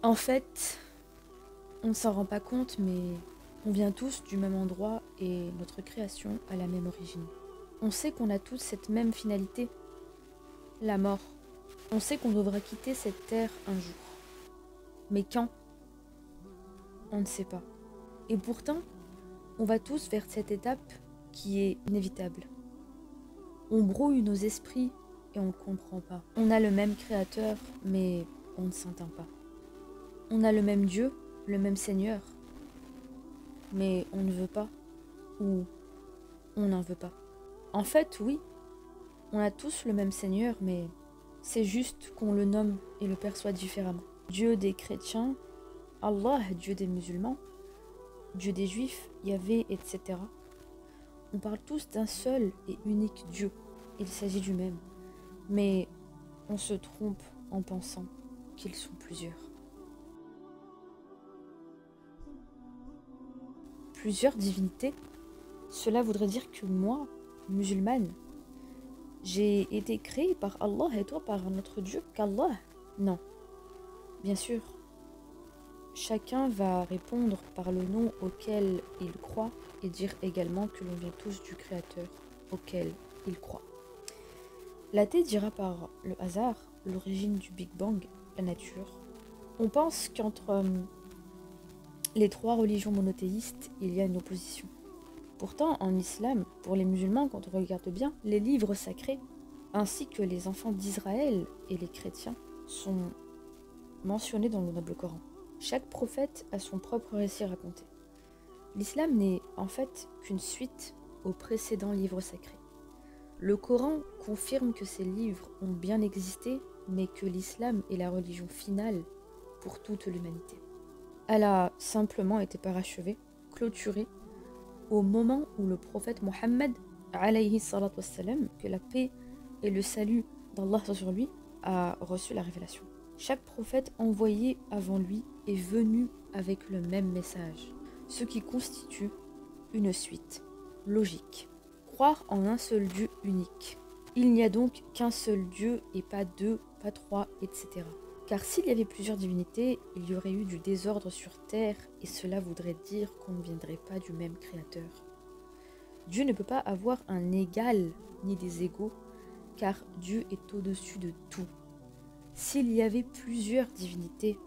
En fait, on ne s'en rend pas compte, mais on vient tous du même endroit et notre création a la même origine. On sait qu'on a tous cette même finalité, la mort. On sait qu'on devra quitter cette terre un jour. Mais quand? On ne sait pas. Et pourtant, on va tous vers cette étape qui est inévitable. On brouille nos esprits et on ne comprend pas. On a le même créateur, mais on ne s'entend pas. On a le même Dieu, le même Seigneur, mais on ne veut pas, ou on n'en veut pas. En fait, oui, on a tous le même Seigneur, mais c'est juste qu'on le nomme et le perçoit différemment. Dieu des chrétiens, Allah, Dieu des musulmans, Dieu des juifs, Yahvé, etc. On parle tous d'un seul et unique Dieu. Il s'agit du même. Mais on se trompe en pensant qu'ils sont plusieurs. Plusieurs divinités? Cela voudrait dire que moi, musulmane, j'ai été créée par Allah et toi par un autre Dieu qu'Allah? Non. Bien sûr, chacun va répondre par le nom auquel il croit et dire également que l'on vient tous du Créateur auquel il croit. L'athée dira par le hasard l'origine du Big Bang, la nature. On pense qu'entre les trois religions monothéistes, il y a une opposition. Pourtant, en islam, pour les musulmans, quand on regarde bien, les livres sacrés, ainsi que les enfants d'Israël et les chrétiens, sont mentionnés dans le noble Coran. Chaque prophète a son propre récit à raconter. L'islam n'est en fait qu'une suite aux précédents livres sacrés. Le Coran confirme que ces livres ont bien existé, mais que l'islam est la religion finale pour toute l'humanité. Elle a simplement été parachevée, clôturée, au moment où le prophète Mohammed, alayhi salatu wassalam, que la paix et le salut d'Allah soient sur lui, a reçu la révélation. Chaque prophète envoyé avant lui est venu avec le même message, ce qui constitue une suite logique. Croire en un seul Dieu unique. Il n'y a donc qu'un seul Dieu et pas deux, pas trois, etc. Car s'il y avait plusieurs divinités, il y aurait eu du désordre sur terre et cela voudrait dire qu'on ne viendrait pas du même créateur. Dieu ne peut pas avoir un égal ni des égaux, car Dieu est au-dessus de tout. S'il y avait plusieurs divinités,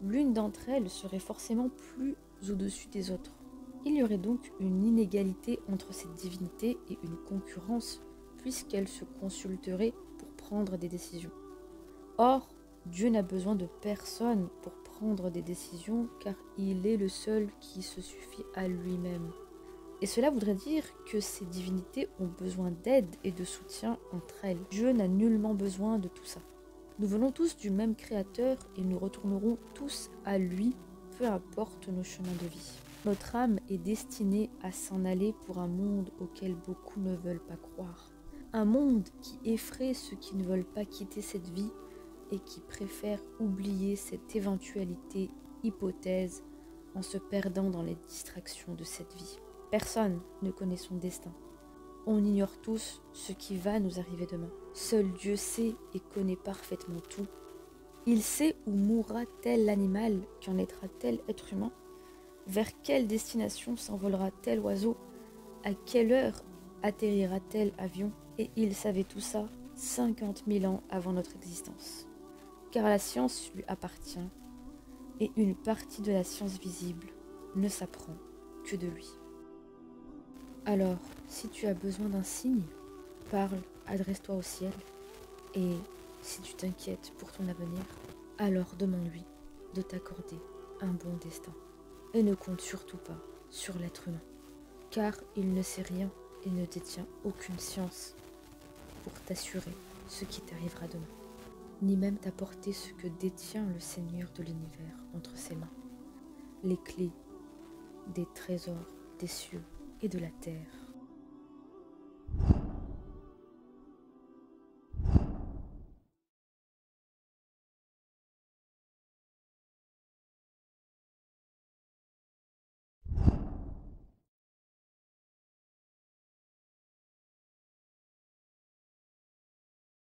l'une d'entre elles serait forcément plus au-dessus des autres. Il y aurait donc une inégalité entre ces divinités et une concurrence, puisqu'elles se consulteraient pour prendre des décisions. Or, Dieu n'a besoin de personne pour prendre des décisions, car il est le seul qui se suffit à lui-même. Et cela voudrait dire que ces divinités ont besoin d'aide et de soutien entre elles. Dieu n'a nullement besoin de tout ça. Nous venons tous du même Créateur et nous retournerons tous à lui, peu importe nos chemins de vie. Notre âme est destinée à s'en aller pour un monde auquel beaucoup ne veulent pas croire. Un monde qui effraie ceux qui ne veulent pas quitter cette vie et qui préfèrent oublier cette éventualité, hypothèse, en se perdant dans les distractions de cette vie. Personne ne connaît son destin. On ignore tous ce qui va nous arriver demain. Seul Dieu sait et connaît parfaitement tout. Il sait où mourra tel animal, qu'en naîtra tel être humain, vers quelle destination s'envolera tel oiseau, à quelle heure atterrira tel avion, et il savait tout ça 50 000 ans avant notre existence. Car la science lui appartient, et une partie de la science visible ne s'apprend que de lui. Alors, si tu as besoin d'un signe, parle, adresse-toi au ciel, et si tu t'inquiètes pour ton avenir, alors demande-lui de t'accorder un bon destin. Et ne compte surtout pas sur l'être humain, car il ne sait rien et ne détient aucune science pour t'assurer ce qui t'arrivera demain, ni même t'apporter ce que détient le Seigneur de l'univers entre ses mains, les clés des trésors des cieux et de la terre.